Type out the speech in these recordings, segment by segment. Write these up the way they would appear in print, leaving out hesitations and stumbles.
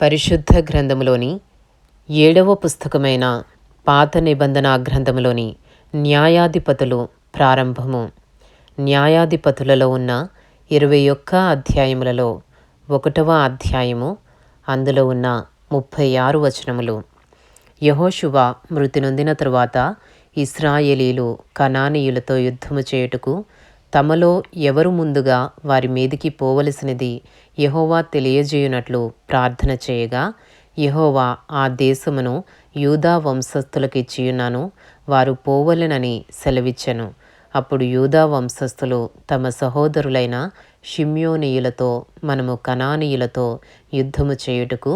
పరిశుద్ధ గ్రంథములోని 7వ పుస్తకమైన పాత నిబంధన గ్రంథములోని న్యాయాధిపతులు ప్రారంభము. న్యాయాధిపతులలో ఉన్న 21 అధ్యాయములలో 1వ అధ్యాయము, అందులో ఉన్న 36 వచనములు. యెహోషువ మృతి నొందిన తరువాత ఇశ్రాయేలీలు కనానీయులతో యుద్ధము చేయుటకు తమలో ఎవరు ముందుగా వారి మీదికి పోవలసినది యెహోవా తెలియజేయునట్లు ప్రార్థన చేయగా, యెహోవా ఆ దేశమును యూదా వంశస్థులకిచ్చియున్నాను, వారు పోవలెనని సెలవిచ్చెను. అప్పుడు యూదా వంశస్థులు తమ సహోదరులైన షిమ్యోనీయులతో, మనము కనానీయులతో యుద్ధము చేయుటకు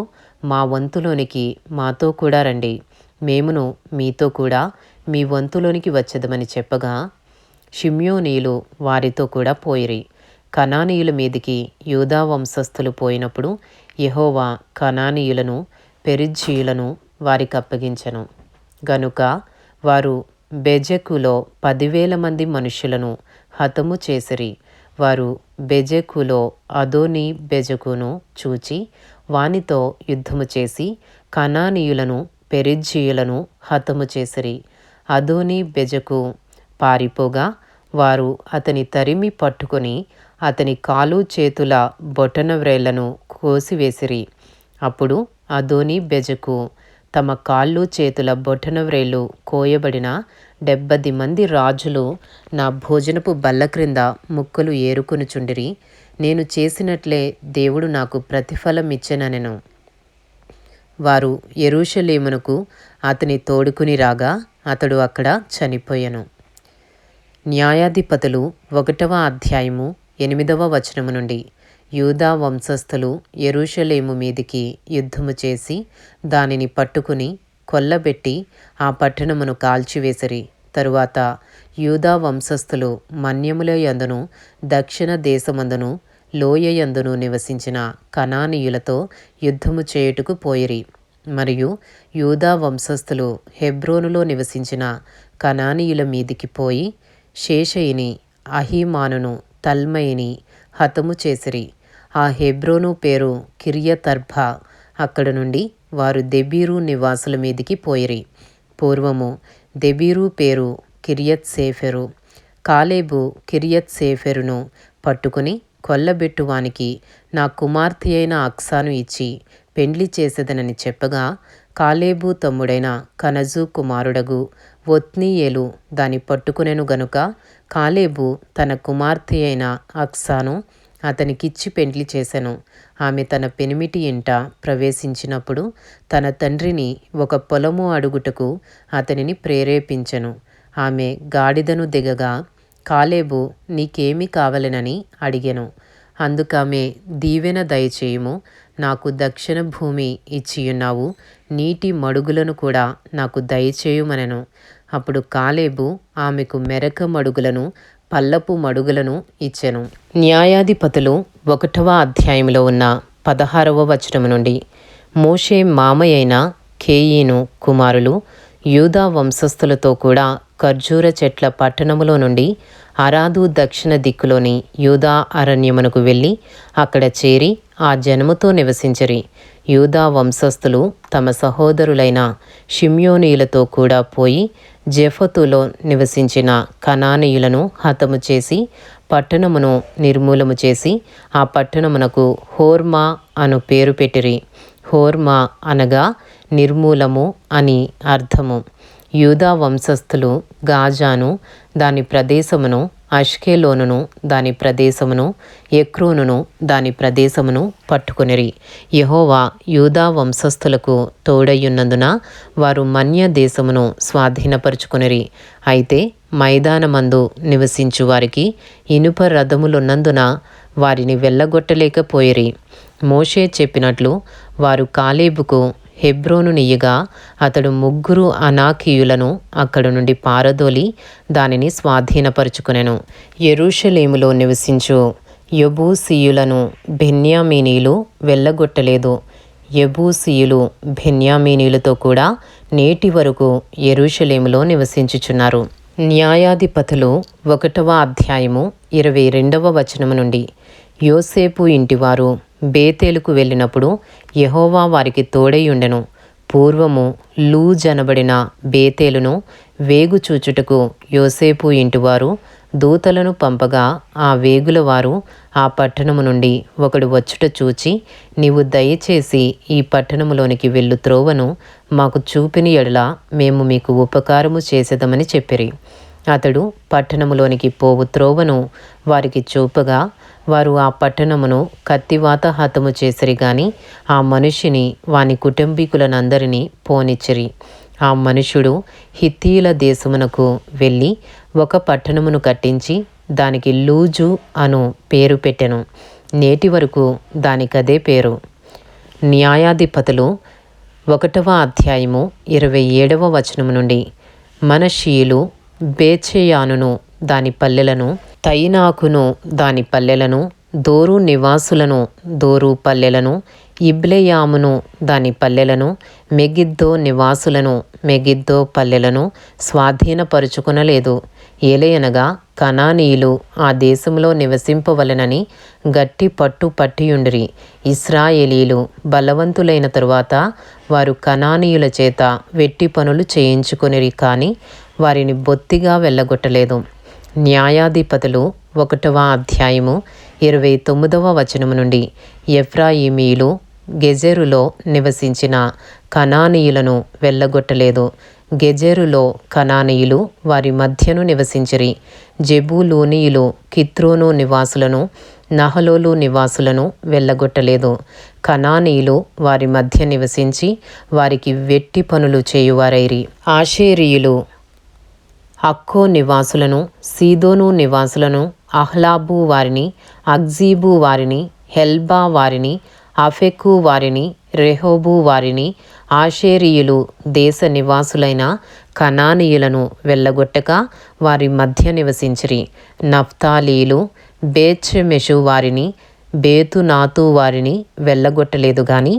మా వంతులోనికి మాతో కూడా రండి, మేమును మీతో కూడా మీ వంతులోనికి వచ్చేదమని చెప్పగా, షిమ్యోనీయులు వారితో కూడా పోయిరి. కనానీయుల మీదికి యూదా వంశస్థులు పోయినప్పుడు యెహోవా కనానీయులను, పెరిజ్జీయులను వారికి అప్పగించెను. గనుక వారు బెజెకులో 10,000 మంది మనుష్యులను హతము చేసిరి. వారు బెజెకులో అదోనీ బెజెకును చూచి వానితో యుద్ధము చేసి కనానీయులను, పెరిజ్జీయులను హతము చేసిరి. అదోనీ బెజెకు పారిపోగా వారు అతని తరిమి పట్టుకొని అతని కాలు చేతుల బొటన వ్రేళ్లను కోసివేసిరి. అప్పుడు అదోనీ బెజెకు తమ కాళ్ళు చేతుల బొటన వ్రేళ్ళు కోయబడిన 70 మంది రాజులు నా భోజనపు బల్ల క్రింద ముక్కలు ఏరుకొనుచుండిరి. నేను చేసినట్లే దేవుడు నాకు ప్రతిఫలం ఇచ్చెననెను. వారు యెరూషలేమునకు అతని తోడుకుని రాగా అతడు అక్కడ చనిపోయెను. న్యాయాధిపతులు 1వ అధ్యాయము 8వ వచనము నుండి. యూదా వంశస్థులు యెరూషలేము మీదికి యుద్ధము చేసి దానిని పట్టుకుని కొల్లబెట్టి ఆ పట్టణమును కాల్చివేసిరి. తరువాత యూదా వంశస్థులు మన్యముల యందును దక్షిణ దేశమందును లోయ యందును నివసించిన కనానీయులతో యుద్ధము చేయుటకు పోయిరి. మరియు యూదా వంశస్థులు హెబ్రోనులో నివసించిన కనానీయుల మీదికి పోయి షేషయిని, అహీమానును, తల్మయిని హతము చేసిరి. ఆ హెబ్రోను పేరు కిర్యతర్బా. అక్కడ నుండి వారు దెబీరు నివాసుల మీదికి పోయిరి. పూర్వము దెబీరు పేరు కిర్యత్ సేఫెరు. కాలేబు కిర్యత్ సేఫెరును పట్టుకుని కొల్లబెట్టువానికి నా కుమార్తె అయిన అక్సాను ఇచ్చి పెండ్లి చేసేదనని చెప్పగా, కాలేబు తమ్ముడైన కనజు కుమారుడగు ఒత్నీయేలు దాని పట్టుకునెను గనుక కాలేబు తన కుమార్తె అయిన అక్సాను అతనికిచ్చి పెండ్లి చేసెను. ఆమె తన పెనిమిటి ఇంట ప్రవేశించినప్పుడు తన తండ్రిని ఒక పొలము అడుగుటకు అతనిని ప్రేరేపించెను. ఆమె గాడిదను దిగగా కాలేబు నీకేమి కావలెనని అడిగెను. అందుకామె దీవెన దయచేయుము, నాకు దక్షిణ భూమి ఇచ్చియున్నావు, నీటి మడుగులను కూడా నాకు దయచేయుమనెను. అప్పుడు కాలేబు ఆమెకు మెరక మడుగులను, పల్లపు మడుగులను ఇచ్చెను. న్యాయాధిపతులు 1వ అధ్యాయంలో ఉన్న 16వ వచనము నుండి. మోషే మామయైన కేయీను కుమారులు యూదా వంశస్థులతో కూడా ఖర్జూర చెట్ల పట్టణములో నుండి అరాదు దక్షిణ దిక్కులోని యూదా అరణ్యమునకు వెళ్ళి అక్కడ చేరి ఆ జనముతో నివసించిరి. యూదా వంశస్థులు తమ సహోదరులైన షిమ్యోనీయులతో కూడా పోయి జెఫతులో నివసించిన కనానీయులను హతము చేసి పట్టణమును నిర్మూలము చేసి ఆ పట్టణమునకు హోర్మా అను పేరు పెట్టిరి. హోర్మా అనగా నిర్మూలము అని అర్థము. యూదా వంశస్థులు గాజాను దాని ప్రదేశమును, అష్కెలోనును దాని ప్రదేశమును, ఎక్రోనును దాని ప్రదేశమును పట్టుకొనిరి. యెహోవా యూదా వంశస్థులకు తోడయ్యున్నందున వారు మన్య దేశమును స్వాధీనపరుచుకొనిరి. అయితే మైదానమందు నివసించు వారికి ఇనుప రథములున్నందున వారిని వెళ్ళగొట్టలేకపోయిరి. మోషే చెప్పినట్లు వారు కాలేబుకు హెబ్రోను నియ్యగా అతడు 3 అనాకీయులను అక్కడ నుండి పారదోలి దానిని స్వాధీనపరుచుకొనెను. యెరూషలేములో నివసించు యెబూసీయులను బెన్యామీనీయులు వెళ్ళగొట్టలేదు. యెబూసీయులు బెన్యామీనీయులతో కూడా నేటి వరకు యెరూషలేములో నివసించుచున్నారు. న్యాయాధిపతులు 1వ అధ్యాయము 22వ వచనము నుండి. యోసేపు ఇంటివారు బేతేలుకు వెళ్ళినప్పుడు యెహోవా వారికి తోడై ఉండెను. పూర్వము లూజ్ అనబడిన బేతేలును వేగుచూచుటకు యోసేపు ఇంటివారు దూతలను పంపగా ఆ వేగుల వారు ఆ పట్టణము నుండి ఒకడు వచ్చుట చూచి, నీవు దయచేసి ఈ పట్టణములోనికి వెళ్ళు త్రోవను మాకు చూపిన ఎడల మేము మీకు ఉపకారము చేసేదమని చెప్పిరి. అతడు పట్టణములోనికి పోవు త్రోవను వారికి చూపగా వారు ఆ పట్టణమును కత్తివాత హతము చేసిరి గాని ఆ మనిషిని వాని కుటుంబీకులనందరినీ పోనిచ్చిరి. ఆ మనుషుడు హిత్తీయుల దేశమునకు వెళ్ళి ఒక పట్టణమును కట్టించి దానికి లూజు అను పేరు పెట్టెను. నేటి వరకు దానికదే పేరు. న్యాయాధిపతులు 1వ అధ్యాయము 27వ వచనము నుండి. మనష్షీయులు బేత్షెయానును దాని పల్లెలను, తయినాకును దాని పల్లెలను, దోరు నివాసులను దోరు పల్లెలను, ఇబ్లెయామును దాని పల్లెలను, మెగిద్దో నివాసులను మెగిద్దో పల్లెలను స్వాధీనపరుచుకొనలేదు. ఏలయనగా కనానీయులు ఆ దేశంలో నివసింపవలెనని గట్టి పట్టు పట్టియుండిరి. ఇశ్రాయేలీలు బలవంతులైన తరువాత వారు కనానీయుల చేత వెట్టి పనులు చేయించుకొనిరి కానీ వారిని బొత్తిగా వెళ్ళగొట్టలేదు. న్యాయాధిపతులు 1వ అధ్యాయము 29వ వచనము నుండి. ఎఫ్రాయిమీయులు గెజెరులో నివసించిన కనానీయులను వెళ్ళగొట్టలేదు. గెజెరులో కనానీయులు వారి మధ్యను నివసించిరి. జెబూలూనీయులు కిత్రోను నివాసులను, నహలోలు నివాసులను వెళ్ళగొట్టలేదు. కనానీయులు వారి మధ్య నివసించి వారికి వెట్టి పనులు చేయువారైరి. ఆషేరీయులు అక్కో నివాసులను, సీదోను నివాసులను, అహ్లాబు వారిని, అక్జీబు వారిని, హెల్బా వారిని, అఫెకు వారిని, రెహోబు వారిని, ఆషేరీయులు దేశ నివాసులైన కనానీయులను వెళ్ళగొట్టక వారి మధ్య నివసించిరి. నఫ్తాలీలు బేత్షెమెషు వారిని, బేతునాతు వారిని వెళ్ళగొట్టలేదు గాని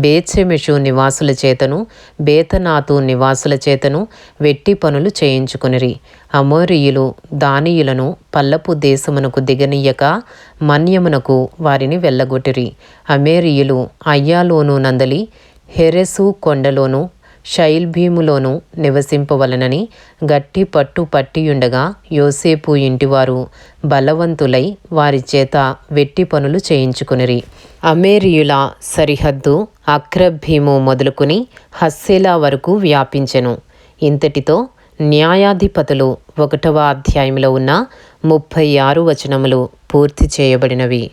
బేత్షెమెషు నివాసుల చేతను బేతనాతు నివాసుల చేతను వెట్టి పనులు చేయించుకొనిరి. అమోరీయులు దానీయులను పల్లపు దేశమునకు దిగనీయక మన్యమునకు వారిని వెళ్ళగొట్టిరి. అమేరీయులు అయ్యాలోను నందలి హెరెసు కొండలోను షైల్బీములోను నివసింపవలనని గట్టి పట్టు పట్టియుండగా యోసేపు ఇంటివారు బలవంతులై వారి చేత వెట్టి పనులు చేయించుకొనిరి. అమేరీయుల సరిహద్దు అక్రబ్బీము మొదలుకొని హస్సెలా వరకు వ్యాపించెను. ఇంతటితో న్యాయాధిపతులు 1వ అధ్యాయంలో ఉన్న 36 వచనములు పూర్తి చేయబడినవి.